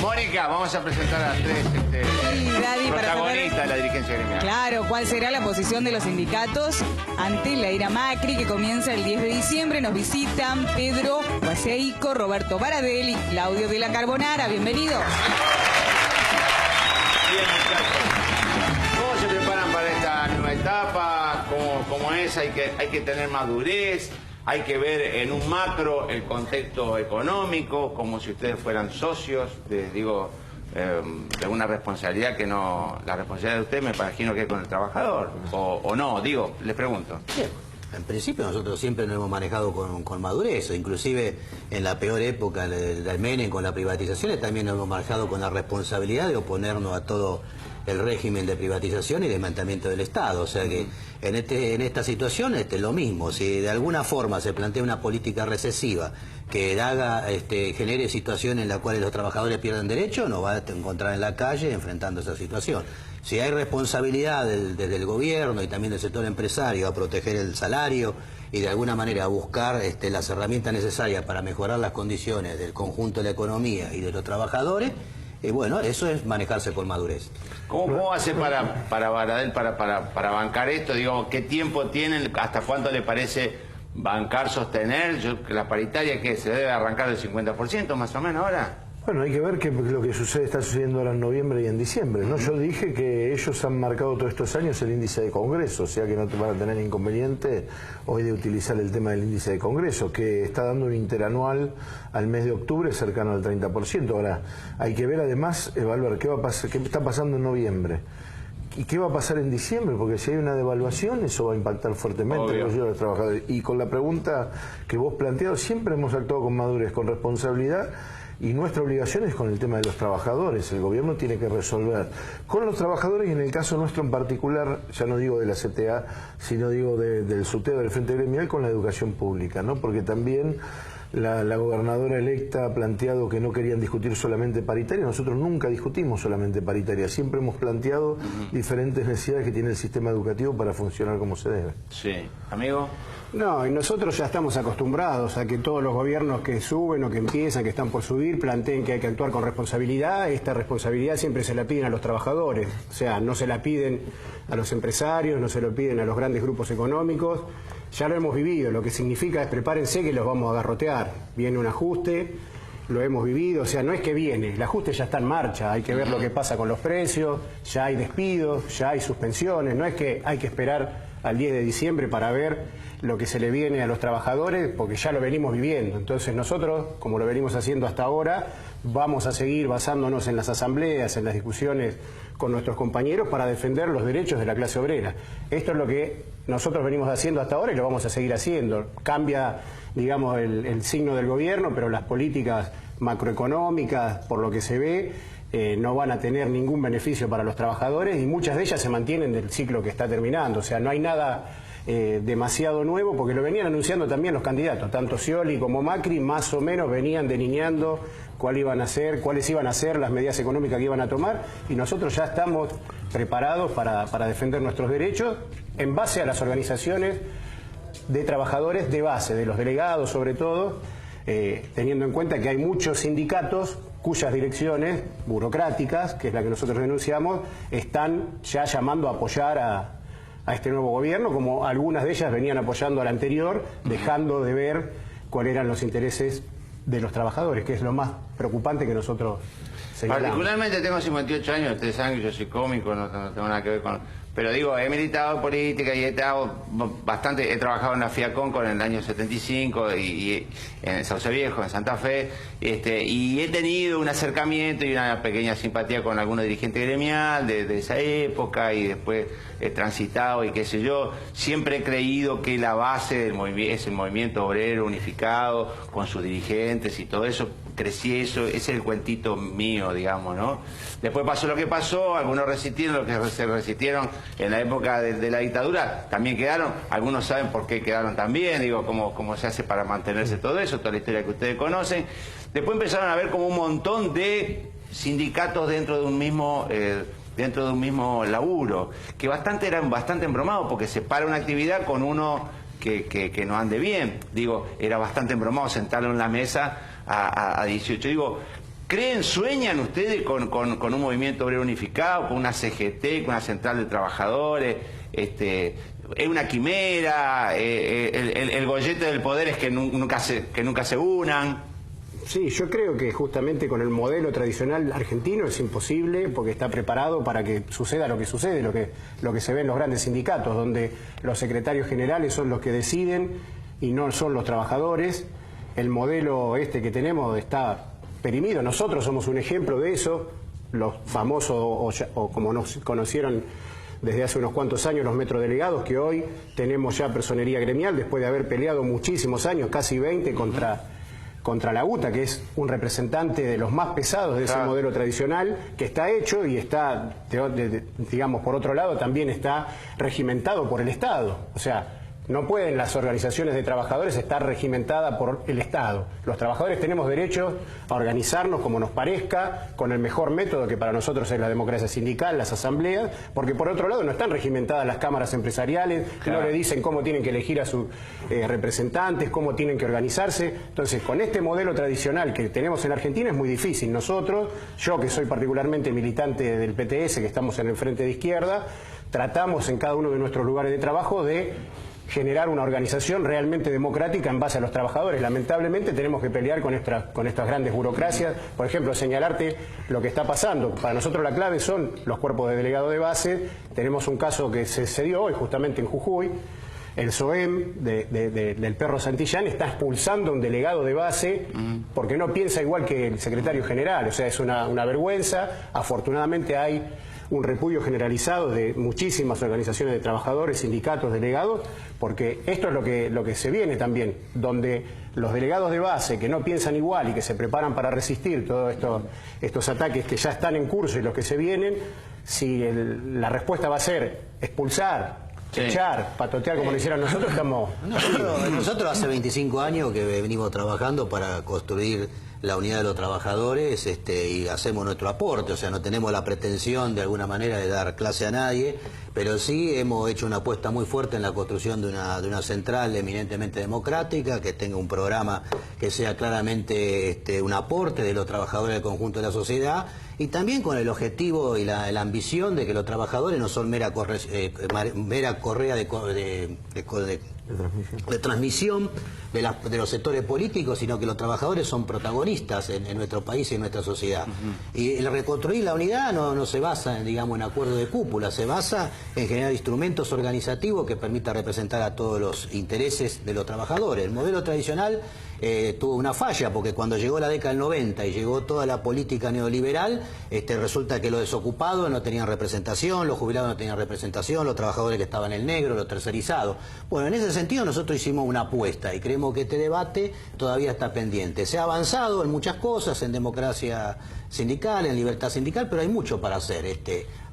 Mónica, vamos a presentar a tres protagonistas de la dirigencia gremial. Claro, ¿cuál será la posición de los sindicatos ante la ira Macri que comienza el 10 de diciembre? Nos visitan Pedro Guaseico, Roberto Baradel y Claudio de la Carbonara. Bienvenidos. Bien, muchachos. ¿Cómo se preparan para esta nueva etapa? ¿Cómo es? Hay que tener madurez. Hay que ver en un macro el contexto económico, como si ustedes fueran socios, de una responsabilidad que no... La responsabilidad de ustedes me imagino que es con el trabajador, o no, les pregunto. Bien. En principio nosotros siempre nos hemos manejado con madurez, inclusive en la peor época del Menem con las privatizaciones también nos hemos manejado con la responsabilidad de oponernos a todo el régimen de privatización y desmantelamiento del Estado. O sea que en esta situación lo mismo, si de alguna forma se plantea una política recesiva que genere situaciones en las cuales los trabajadores pierden derechos, nos va a encontrar en la calle enfrentando esa situación. Si hay responsabilidad desde el gobierno y también del sector empresario a proteger el salario y de alguna manera a buscar las herramientas necesarias para mejorar las condiciones del conjunto de la economía y de los trabajadores, bueno, eso es manejarse con madurez. ¿Cómo hace para Baradel para bancar esto? Digo, ¿qué tiempo tienen? ¿Hasta cuánto le parece bancar, sostener? La paritaria, ¿qué? ¿Se debe arrancar del 50% más o menos ahora? Bueno, hay que ver qué lo que está sucediendo ahora en noviembre y en diciembre, ¿no? Yo dije que ellos han marcado todos estos años el índice de Congreso, o sea que no te van a tener inconveniente hoy de utilizar el tema del índice de Congreso, que está dando un interanual al mes de octubre cercano al 30%. Ahora, hay que ver además, evaluar qué está pasando en noviembre. ¿Y qué va a pasar en diciembre? Porque si hay una devaluación, eso va a impactar fuertemente en los trabajadores. Y con la pregunta que vos planteado, siempre hemos actuado con madurez, con responsabilidad, y nuestra obligación es con el tema de los trabajadores. El gobierno tiene que resolver con los trabajadores, y en el caso nuestro en particular, ya no digo de la CTA, sino digo del SUTEO, del Frente Gremial, con la educación pública, ¿no? Porque también la gobernadora electa ha planteado que no querían discutir solamente paritaria. Nosotros nunca discutimos solamente paritaria, siempre hemos planteado diferentes necesidades que tiene el sistema educativo para funcionar como se debe. Sí. ¿Amigo? No, y nosotros ya estamos acostumbrados a que todos los gobiernos que suben o que empiezan, que están por subir, planteen que hay que actuar con responsabilidad. Esta responsabilidad siempre se la piden a los trabajadores, o sea, no se la piden a los empresarios, no se lo piden a los grandes grupos económicos. Ya lo hemos vivido, lo que significa es prepárense que los vamos a garrotear. Viene un ajuste, lo hemos vivido, o sea, no es que viene, el ajuste ya está en marcha, hay que ver lo que pasa con los precios, ya hay despidos, ya hay suspensiones, no es que hay que esperar al 10 de diciembre para ver lo que se le viene a los trabajadores, porque ya lo venimos viviendo. Entonces nosotros, como lo venimos haciendo hasta ahora, vamos a seguir basándonos en las asambleas, en las discusiones con nuestros compañeros para defender los derechos de la clase obrera. Esto es lo que nosotros venimos haciendo hasta ahora y lo vamos a seguir haciendo. Cambia, digamos, el signo del gobierno, pero las políticas macroeconómicas, por lo que se ve, no van a tener ningún beneficio para los trabajadores, y muchas de ellas se mantienen del ciclo que está terminando. O sea, no hay nada demasiado nuevo, porque lo venían anunciando también los candidatos, tanto Scioli como Macri, más o menos venían delineando cuáles iban a ser las medidas económicas que iban a tomar, y nosotros ya estamos preparados para defender nuestros derechos en base a las organizaciones de trabajadores de base, de los delegados sobre todo, teniendo en cuenta que hay muchos sindicatos cuyas direcciones burocráticas, que es la que nosotros denunciamos, están ya llamando a apoyar a este nuevo gobierno, como algunas de ellas venían apoyando al anterior, dejando de ver cuáles eran los intereses de los trabajadores, que es lo más preocupante que nosotros señalamos. Particularmente tengo 58 años, ustedes saben que yo soy cómico, no tengo nada que ver con... Pero digo, he militado en política y he trabajado en la FIACON en el año 75 y en Sauce Viejo, en Santa Fe, y he tenido un acercamiento y una pequeña simpatía con algunos dirigentes gremial de esa época, y después he transitado y qué sé yo. Siempre he creído que la base del es el movimiento obrero unificado con sus dirigentes y todo eso. Crecí eso, ese es el cuentito mío, digamos, ¿no? Después pasó lo que pasó, algunos resistieron, los que se resistieron en la época de la dictadura también quedaron, algunos saben por qué quedaron también, digo, cómo se hace para mantenerse todo eso, toda la historia que ustedes conocen. Después empezaron a ver como un montón de sindicatos dentro de un mismo laburo, que eran bastante embromados, porque se para una actividad con uno que no ande bien. Digo, era bastante embromado sentarlo en la mesa a 18. Digo, sueñan ustedes con un movimiento obrero unificado, con una CGT, con una central de trabajadores? Es una quimera, el gollete del poder es que nunca se unan. Sí, yo creo que justamente con el modelo tradicional argentino es imposible, porque está preparado para que suceda lo que sucede, lo que se ve en los grandes sindicatos, donde los secretarios generales son los que deciden y no son los trabajadores. El modelo que tenemos está perimido. Nosotros somos un ejemplo de eso, los famosos, o como nos conocieron desde hace unos cuantos años, los metrodelegados, que hoy tenemos ya personería gremial, después de haber peleado muchísimos años, casi 20, contra la UTA, que es un representante de los más pesados de ese modelo tradicional, que está hecho y está, digamos, por otro lado, también está regimentado por el Estado. O sea, no pueden las organizaciones de trabajadores estar regimentadas por el Estado. Los trabajadores tenemos derecho a organizarnos como nos parezca, con el mejor método, que para nosotros es la democracia sindical, las asambleas, porque por otro lado no están regimentadas las cámaras empresariales, no le dicen cómo tienen que elegir a sus representantes, cómo tienen que organizarse. Entonces, con este modelo tradicional que tenemos en Argentina es muy difícil. Nosotros, yo que soy particularmente militante del PTS, que estamos en el Frente de Izquierda, tratamos en cada uno de nuestros lugares de trabajo de generar una organización realmente democrática en base a los trabajadores. Lamentablemente tenemos que pelear con estas grandes burocracias. Por ejemplo, señalarte lo que está pasando. Para nosotros la clave son los cuerpos de delegado de base. Tenemos un caso que se dio hoy justamente en Jujuy. El SOEM del Perro Santillán está expulsando a un delegado de base porque no piensa igual que el secretario general. O sea, es una vergüenza. Afortunadamente hay un repudio generalizado de muchísimas organizaciones de trabajadores, sindicatos, delegados, porque esto es lo que se viene también, donde los delegados de base que no piensan igual y que se preparan para resistir todos estos ataques que ya están en curso y los que se vienen, si la respuesta va a ser expulsar, echar, patotear como lo hicieran nosotros, estamos... Nosotros hace 25 años que venimos trabajando para construir la unidad de los trabajadores y hacemos nuestro aporte, o sea, no tenemos la pretensión de alguna manera de dar clase a nadie, pero sí hemos hecho una apuesta muy fuerte en la construcción de una central eminentemente democrática, que tenga un programa que sea claramente un aporte de los trabajadores del conjunto de la sociedad, y también con el objetivo y la ambición de que los trabajadores no son mera correa de transmisión de los sectores políticos, sino que los trabajadores son protagonistas en nuestro país y en nuestra sociedad. Y el reconstruir la unidad no se basa en acuerdos de cúpula, se basa en generar instrumentos organizativos que permitan representar a todos los intereses de los trabajadores. El modelo tradicional tuvo una falla, porque cuando llegó la década del 90 y llegó toda la política neoliberal, resulta que los desocupados no tenían representación, los jubilados no tenían representación, los trabajadores que estaban en el negro, los tercerizados. Bueno, en ese sentido nosotros hicimos una apuesta y creemos que este debate todavía está pendiente. Se ha avanzado en muchas cosas, en democracia sindical, en libertad sindical, pero hay mucho para hacer.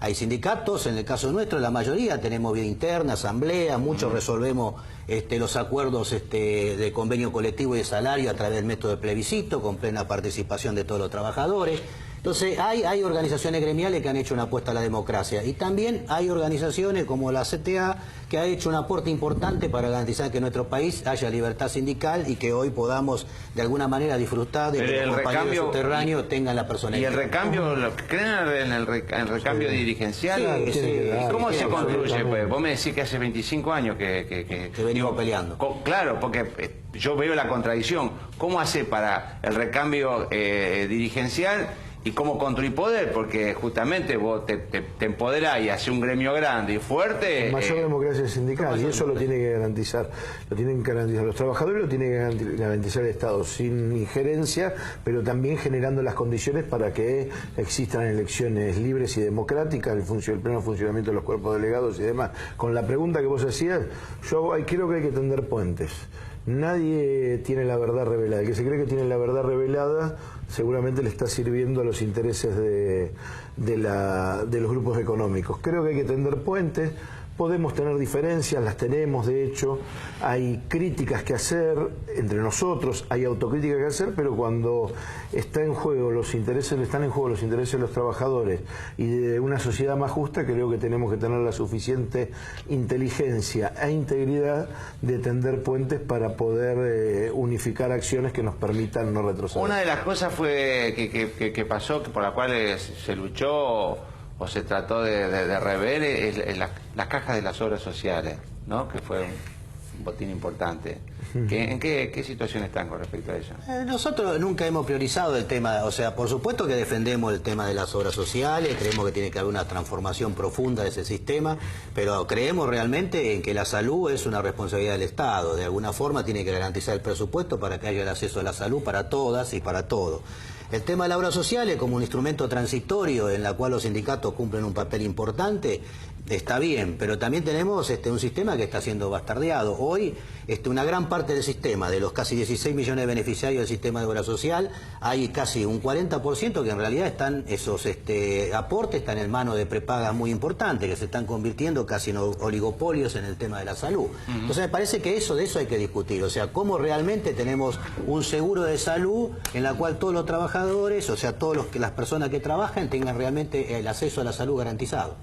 Hay sindicatos, en el caso nuestro, la mayoría tenemos vida interna, asamblea, muchos resolvemos los acuerdos de convenio colectivo y de salario a través del método de plebiscito, con plena participación de todos los trabajadores. Entonces hay organizaciones gremiales que han hecho una apuesta a la democracia, y también hay organizaciones como la CTA que ha hecho un aporte importante para garantizar que en nuestro país haya libertad sindical y que hoy podamos de alguna manera disfrutar de que los compañeros subterráneos tengan la personalidad. ¿Y el recambio, creen en el recambio dirigencial? Sí. ¿Cómo se construye? Pues vos me decís que hace 25 años que venimos peleando. Claro, porque yo veo la contradicción. ¿Cómo hace para el recambio dirigencial? ¿Y cómo construir poder? Porque justamente vos te empoderás y haces un gremio grande y fuerte. Mayor democracia sindical, y eso lo tiene que garantizar. Lo tienen que garantizar los trabajadores, lo tiene que garantizar el Estado, sin injerencia, pero también generando las condiciones para que existan elecciones libres y democráticas, el pleno funcionamiento de los cuerpos delegados y demás. Con la pregunta que vos hacías, yo creo que hay que tender puentes. Nadie tiene la verdad revelada. El que se cree que tiene la verdad revelada seguramente le está sirviendo a los intereses de los grupos económicos. Creo que hay que tender puentes Podemos tener diferencias, las tenemos de hecho, hay críticas que hacer entre nosotros, hay autocrítica que hacer, pero cuando están en juego los intereses de los trabajadores y de una sociedad más justa, creo que tenemos que tener la suficiente inteligencia e integridad de tender puentes para poder unificar acciones que nos permitan no retroceder. Una de las cosas fue que pasó, por la cual se luchó o se trató de rever es las cajas de las obras sociales, ¿no? Que fue un botín importante. ¿En qué situación están con respecto a eso? Nosotros nunca hemos priorizado el tema, o sea, por supuesto que defendemos el tema de las obras sociales, creemos que tiene que haber una transformación profunda de ese sistema, pero creemos realmente en que la salud es una responsabilidad del Estado. De alguna forma tiene que garantizar el presupuesto para que haya el acceso a la salud para todas y para todos. El tema de la obra social es como un instrumento transitorio en la cual los sindicatos cumplen un papel importante, está bien, pero también tenemos un sistema que está siendo bastardeado. Hoy una gran parte del sistema, de los casi 16 millones de beneficiarios del sistema de obra social, hay casi un 40% que en realidad están, esos aportes están en manos de prepagas muy importantes, que se están convirtiendo casi en oligopolios en el tema de la salud. Entonces me parece que de eso hay que discutir, o sea, cómo realmente tenemos un seguro de salud en la cual todos los trabajadores, o sea, las personas que trabajan tengan realmente el acceso a la salud garantizado.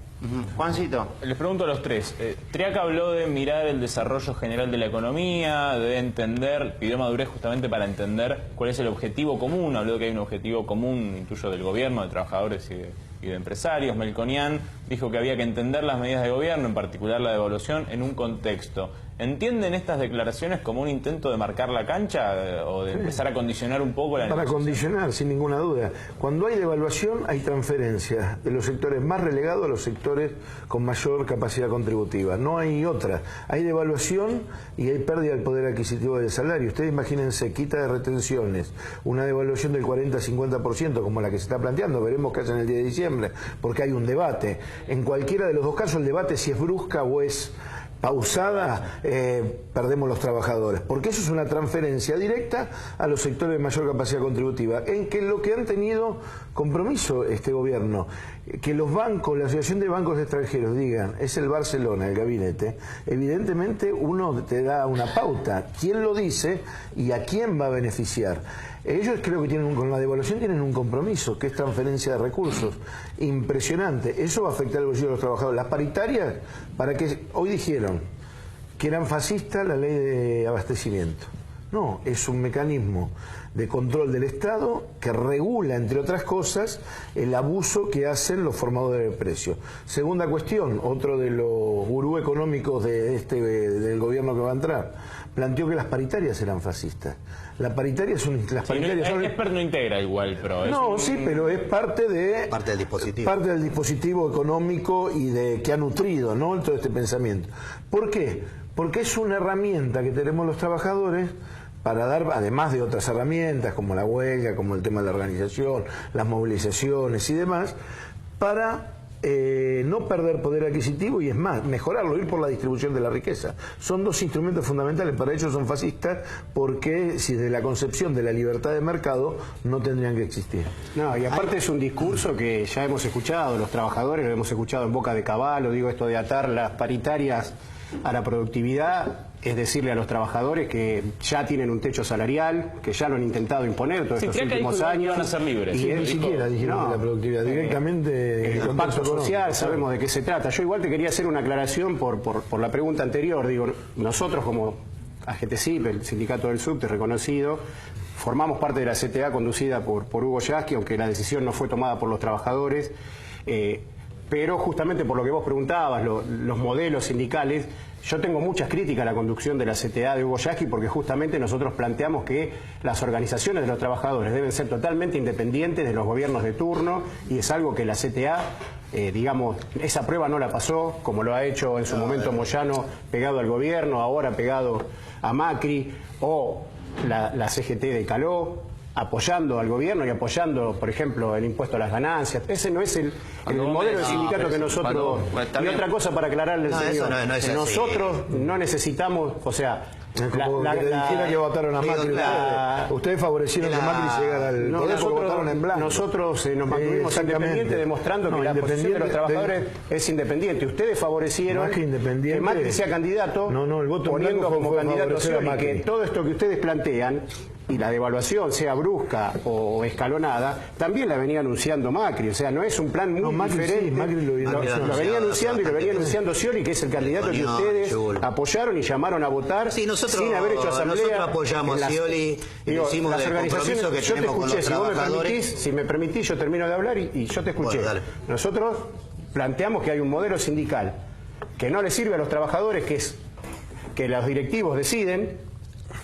Juancito. Les pregunto a los tres. Triaca habló de mirar el desarrollo general de la economía, de entender, pidió madurez justamente para entender cuál es el objetivo común. Habló de que hay un objetivo común, intuyo, del gobierno, de trabajadores y de empresarios. Melconian dijo que había que entender las medidas de gobierno, en particular la devaluación, en un contexto. ¿Entienden estas declaraciones como un intento de marcar la cancha o de empezar a condicionar un poco la negociación? Para condicionar, sin ninguna duda. Cuando hay devaluación hay transferencia de los sectores más relegados a los sectores con mayor capacidad contributiva. No hay otra. Hay devaluación y hay pérdida del poder adquisitivo del salario. Ustedes imagínense, quita de retenciones, una devaluación del 40-50% como la que se está planteando. Veremos qué hacen el día de diciembre, porque hay un debate. En cualquiera de los dos casos el debate si es brusca o es pausada, perdemos los trabajadores, porque eso es una transferencia directa a los sectores de mayor capacidad contributiva, en que lo que han tenido compromiso este gobierno, que los bancos, la Asociación de Bancos Extranjeros digan, es el Barcelona, el gabinete, evidentemente uno te da una pauta, quién lo dice y a quién va a beneficiar. Ellos creo que con la devaluación tienen un compromiso, que es transferencia de recursos, impresionante. Eso va a afectar al bolsillo de los trabajadores. Las paritarias, para que hoy dijeron que eran fascistas la ley de abastecimiento. No, es un mecanismo de control del Estado que regula, entre otras cosas, el abuso que hacen los formadores de precios. Segunda cuestión, otro de los gurú económicos del gobierno que va a entrar, planteó que las paritarias eran fascistas. La paritaria es Expert no integra igual, pero no, sí, pero es parte del dispositivo. Parte del dispositivo económico y que ha nutrido, ¿no?, todo este pensamiento. ¿Por qué? Porque es una herramienta que tenemos los trabajadores para dar, además de otras herramientas como la huelga, como el tema de la organización, las movilizaciones y demás, para no perder poder adquisitivo y, es más, mejorarlo, ir por la distribución de la riqueza. Son dos instrumentos fundamentales. Para ellos son fascistas porque si de la concepción de la libertad de mercado no tendrían que existir. No, y aparte es un discurso que ya hemos escuchado, los trabajadores lo hemos escuchado en boca de Cavallo, digo, esto de atar las paritarias a la productividad. Es decirle a los trabajadores que ya tienen un techo salarial, que ya lo han intentado imponer todos estos últimos años. Van a ser libres. Y ni siquiera dijeron que la productividad, directamente el pacto social, sabemos de qué se trata. Yo igual te quería hacer una aclaración por la pregunta anterior. Digo, nosotros como AGTCIP, el sindicato del subte reconocido, formamos parte de la CTA conducida por Hugo Yasky, aunque la decisión no fue tomada por los trabajadores. Pero justamente por lo que vos preguntabas, los modelos sindicales, yo tengo muchas críticas a la conducción de la CTA de Hugo Yasky porque justamente nosotros planteamos que las organizaciones de los trabajadores deben ser totalmente independientes de los gobiernos de turno y es algo que la CTA, digamos, esa prueba no la pasó, como lo ha hecho en su momento Moyano pegado al gobierno, ahora pegado a Macri, o la CGT de Caló, apoyando al gobierno y apoyando, por ejemplo, el impuesto a las ganancias. Ese no es el modelo de sindicato que nosotros... Y otra cosa para aclararle, señor, nosotros no necesitamos, o sea, Es como que le dijera que votaron a Macri. Ustedes favorecieron que Macri llegara al poder porque votaron en blanco. Nosotros nos mantuvimos independientes demostrando que la posición de los trabajadores es independiente. Ustedes favorecieron que Macri sea candidato, el voto poniendo como candidato a Scioli, que Macri. todo esto que ustedes plantean y la devaluación sea brusca o escalonada, también la venía anunciando Macri. O sea, no es un plan muy diferente. Sí, Macri lo venía anunciando y lo venía anunciando Scioli, que es el candidato que ustedes apoyaron y llamaron a votar sin haber hecho asamblea. Nosotros apoyamos a Scioli y decimos las del organizaciones compromiso que yo te tenemos con escuché, los trabajadores. si me permitís, yo termino de hablar y yo te escuché. Bueno, nosotros planteamos que hay un modelo sindical que no le sirve a los trabajadores, que es que los directivos deciden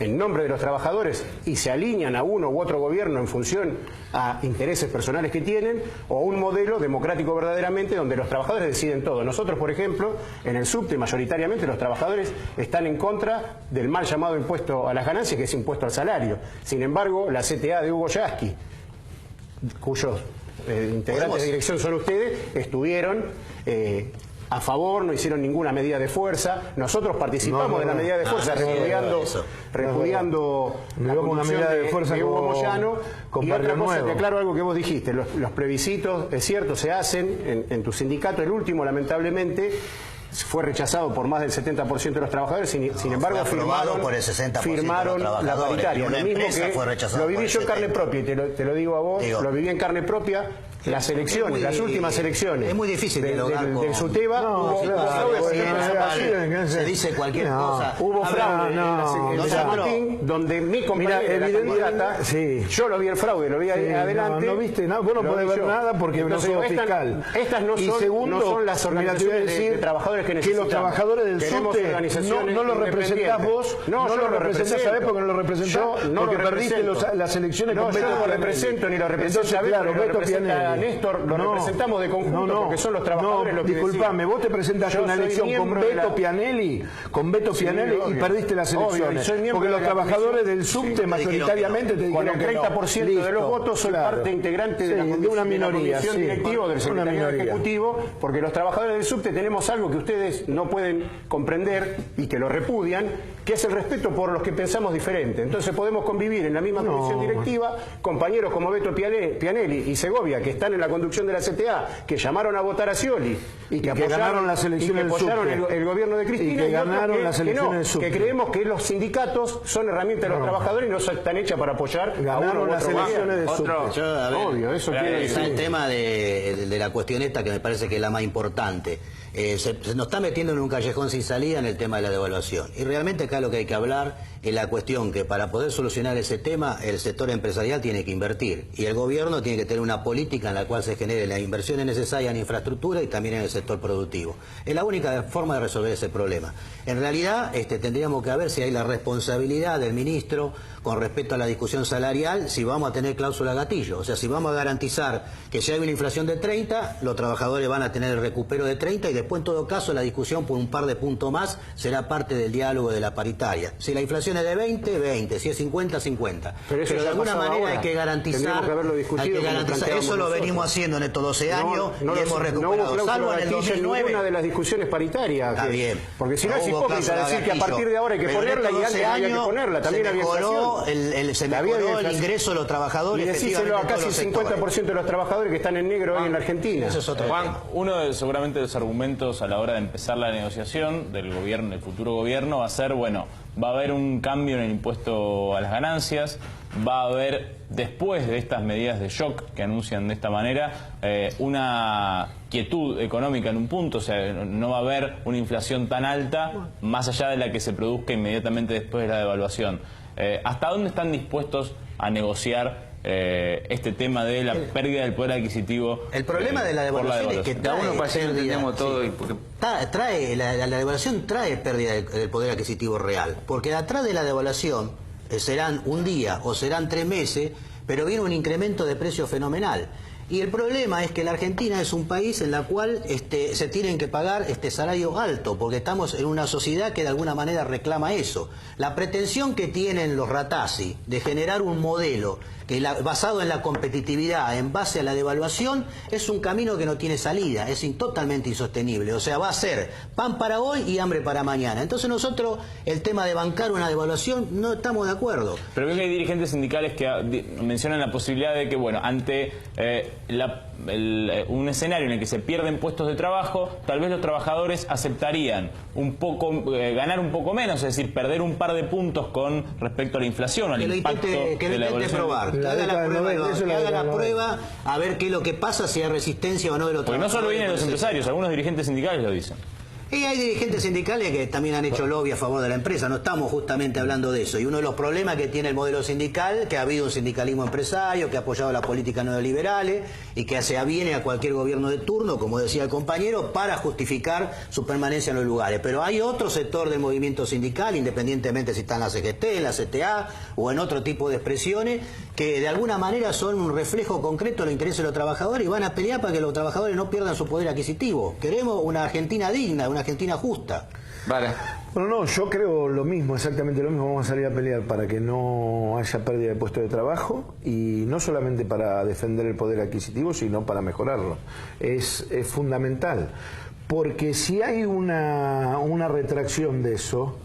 en nombre de los trabajadores y se alinean a uno u otro gobierno en función a intereses personales que tienen, o un modelo democrático verdaderamente donde los trabajadores deciden todo. Nosotros, por ejemplo, en el subte mayoritariamente los trabajadores están en contra del mal llamado impuesto a las ganancias, que es impuesto al salario. Sin embargo, la CTA de Hugo Yasky, cuyos integrantes de dirección son ustedes, estuvieron a favor, no hicieron ninguna medida de fuerza. Nosotros participamos de la medida de fuerza, repudiando la conducción de Hugo Moyano. Y otra cosa, te aclaro algo que vos dijiste, los plebiscitos, es cierto, se hacen en tu sindicato. El último, lamentablemente, fue rechazado por más del 70% de los trabajadores, sin embargo firmaron por el 60% firmaron la paritaria. Lo mismo que lo viví yo en carne propia, y te lo digo a vos, lo viví en carne propia. Las elecciones, las últimas elecciones. Es muy difícil del SUTEBA. Se dice cualquier cosa. Hubo fraude en San Martín, donde mi compañera, la candidata, yo lo vi el fraude, lo vi adelante. No viste nada, vos no podés ver nada porque no sos fiscal. Estas no son las organizaciones de trabajadores que necesitamos. Que los trabajadores del SUTE no lo representás vos, no lo representás, ¿sabés por qué no lo representás? Porque perdiste las elecciones con Beto Pianelli. No, yo no lo represento ni lo represento. Entonces, claro, Beto Pianelli. Néstor, lo representamos de conjunto porque son los trabajadores los que disculpame, vos te presentaste una elección con Beto Pianelli, y perdiste las elecciones. Porque los trabajadores del subte mayoritariamente te dijeron que no. Con el 30% de los votos soy parte integrante de una minoría, comisión directiva del secretariado ejecutivo, porque los trabajadores del subte tenemos algo que ustedes no pueden comprender y que lo repudian, que es el respeto por los que pensamos diferente. Entonces podemos convivir en la misma comisión directiva, compañeros como Beto Pianelli y Segovia, que están en la conducción de la CTA, que llamaron a votar a Scioli y que ganaron las elecciones del apoyaron el gobierno de Cristina, y que ganaron las elecciones del subte. Que creemos que los sindicatos son herramientas de los trabajadores y no están hechas para apoyar a uno u las otro elecciones del subte. Obvio, eso quiere decir. El tema de la cuestión esta, que me parece que es la más importante. Se nos está metiendo en un callejón sin salida en el tema de la devaluación. Y realmente acá lo que hay que hablar es la cuestión que para poder solucionar ese tema el sector empresarial tiene que invertir. Y el gobierno tiene que tener una política en la cual se genere las inversiones necesarias en infraestructura y también en el sector productivo. Es la única forma de resolver ese problema. En realidad tendríamos que ver si hay la responsabilidad del ministro con respecto a la discusión salarial, si vamos a tener cláusula gatillo. O sea, si vamos a garantizar que si hay una inflación de 30, los trabajadores van a tener el recupero de 30 y después en todo caso la discusión por un par de puntos más será parte del diálogo de la paritaria. Si la inflación es de 20, 20, si es 50, 50. Pero de alguna manera hay que garantizar, eso lo venimos haciendo en estos 12 años y hemos recuperado. Salvo en el 2009. Ninguna de las discusiones paritarias. Está bien. Porque si no es hipócrita decir que a partir de ahora hay que ponerla y antes había que ponerla. También había inflación. Se mejoró el ingreso de los trabajadores. Y decíselo a casi el 50% de los trabajadores que están en negro hoy en la Argentina. Eso es otro tema. Uno seguramente de los argumentos a la hora de empezar la negociación del gobierno, del futuro gobierno, va a ser, bueno, va a haber un cambio en el impuesto a las ganancias, va a haber, después de estas medidas de shock que anuncian de esta manera, una quietud económica en un punto, o sea, no va a haber una inflación tan alta más allá de la que se produzca inmediatamente después de la devaluación. ¿Hasta dónde están dispuestos a negociar este tema de la pérdida del poder adquisitivo? El problema de la devaluación es que trae la devaluación trae pérdida del poder adquisitivo real, porque atrás de la devaluación serán un día o serán 3 meses, pero viene un incremento de precio fenomenal. Y el problema es que la Argentina es un país en la cual se tienen que pagar salario alto, porque estamos en una sociedad que de alguna manera reclama eso. La pretensión que tienen los Ratazzi de generar un modelo que basado en la competitividad, en base a la devaluación, es un camino que no tiene salida, es totalmente insostenible. O sea, va a ser pan para hoy y hambre para mañana. Entonces nosotros, el tema de bancar una devaluación, no estamos de acuerdo. Pero veo que hay dirigentes sindicales que mencionan la posibilidad de que, bueno, ante un escenario en el que se pierden puestos de trabajo, tal vez los trabajadores aceptarían un poco, ganar un poco menos, es decir, perder un par de puntos con respecto a la inflación, al impacto de la evolución. Probar, que haga la prueba, a ver qué es lo que pasa, si hay resistencia o no de los trabajadores. Porque no solo vienen los empresarios, algunos dirigentes sindicales lo dicen. Y hay dirigentes sindicales que también han hecho lobby a favor de la empresa, no estamos justamente hablando de eso. Y uno de los problemas que tiene el modelo sindical, que ha habido un sindicalismo empresario, que ha apoyado las políticas neoliberales y que se aviene a cualquier gobierno de turno, como decía el compañero, para justificar su permanencia en los lugares. Pero hay otro sector del movimiento sindical, independientemente si está en la CGT, en la CTA o en otro tipo de expresiones, que de alguna manera son un reflejo concreto de los intereses de los trabajadores y van a pelear para que los trabajadores no pierdan su poder adquisitivo. Queremos una Argentina digna, una Argentina justa. Vale. Bueno, no, yo creo lo mismo, exactamente lo mismo. Vamos a salir a pelear para que no haya pérdida de puestos de trabajo y no solamente para defender el poder adquisitivo, sino para mejorarlo. Es fundamental, porque si hay una retracción de eso,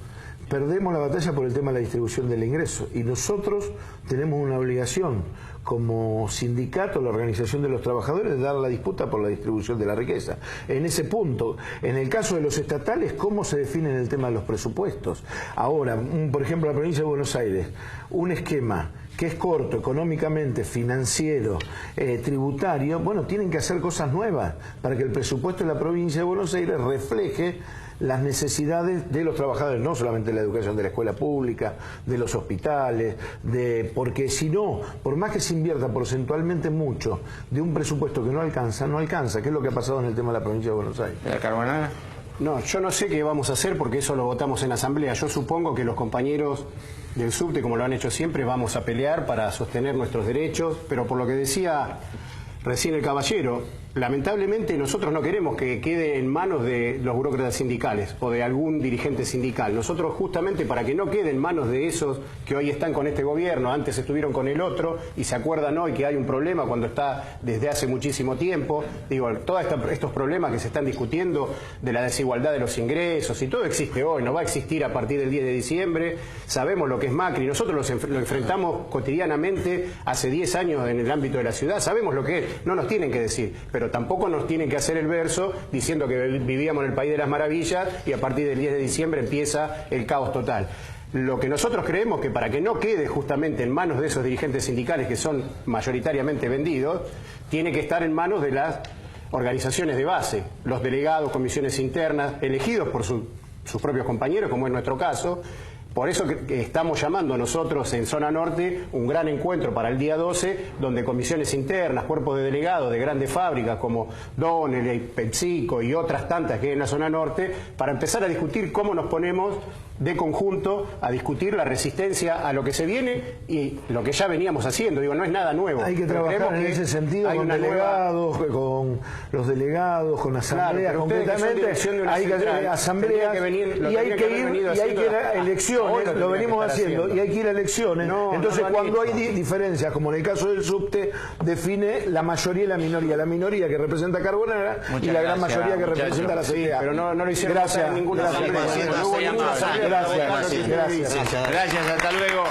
perdemos la batalla por el tema de la distribución del ingreso y nosotros tenemos una obligación como sindicato, la organización de los trabajadores, de dar la disputa por la distribución de la riqueza. En ese punto, en el caso de los estatales, ¿cómo se define el tema de los presupuestos? Ahora, por ejemplo, la provincia de Buenos Aires, un esquema que es corto, económicamente, financiero, tributario, bueno, tienen que hacer cosas nuevas para que el presupuesto de la provincia de Buenos Aires refleje las necesidades de los trabajadores, no solamente de la educación de la escuela pública, de los hospitales, porque si no, por más que se invierta porcentualmente mucho de un presupuesto que no alcanza, ¿qué es lo que ha pasado en el tema de la provincia de Buenos Aires? ¿La carbonara? No, yo no sé qué vamos a hacer porque eso lo votamos en asamblea. Yo supongo que los compañeros del subte, como lo han hecho siempre, vamos a pelear para sostener nuestros derechos, pero por lo que decía recién el caballero, lamentablemente nosotros no queremos que quede en manos de los burócratas sindicales o de algún dirigente sindical. Nosotros justamente para que no quede en manos de esos que hoy están con este gobierno, antes estuvieron con el otro y se acuerdan hoy que hay un problema cuando está desde hace muchísimo tiempo. Digo, todos estos problemas que se están discutiendo de la desigualdad de los ingresos y todo existe hoy, no va a existir a partir del 10 de diciembre. Sabemos lo que es Macri, nosotros lo enfrentamos cotidianamente hace 10 años en el ámbito de la ciudad, sabemos lo que es, no nos tienen que decir, pero tampoco nos tienen que hacer el verso diciendo que vivíamos en el país de las maravillas y a partir del 10 de diciembre empieza el caos total. Lo que nosotros creemos que para que no quede justamente en manos de esos dirigentes sindicales que son mayoritariamente vendidos, tiene que estar en manos de las organizaciones de base, los delegados, comisiones internas, elegidos por sus propios compañeros, como es nuestro caso. Por eso que estamos llamando nosotros en Zona Norte un gran encuentro para el día 12, donde comisiones internas, cuerpos de delegados de grandes fábricas como Donnelley, PepsiCo y otras tantas que hay en la Zona Norte, para empezar a discutir cómo nos ponemos de conjunto a discutir la resistencia a lo que se viene y lo que ya veníamos haciendo. Digo, no es nada nuevo. Hay que trabajar en ese sentido con delegados, con los delegados, con asambleas, claro, concretamente. Hay que hacer asambleas y hay que ir a elecciones, lo venimos haciendo, y hay que ir a elecciones. Entonces, cuando hay diferencias, como en el caso del subte, define la mayoría y la minoría que representa Carbonara y la gran mayoría que representa la CTA. Pero no lo hicieron en ninguna asamblea. Gracias, hasta luego.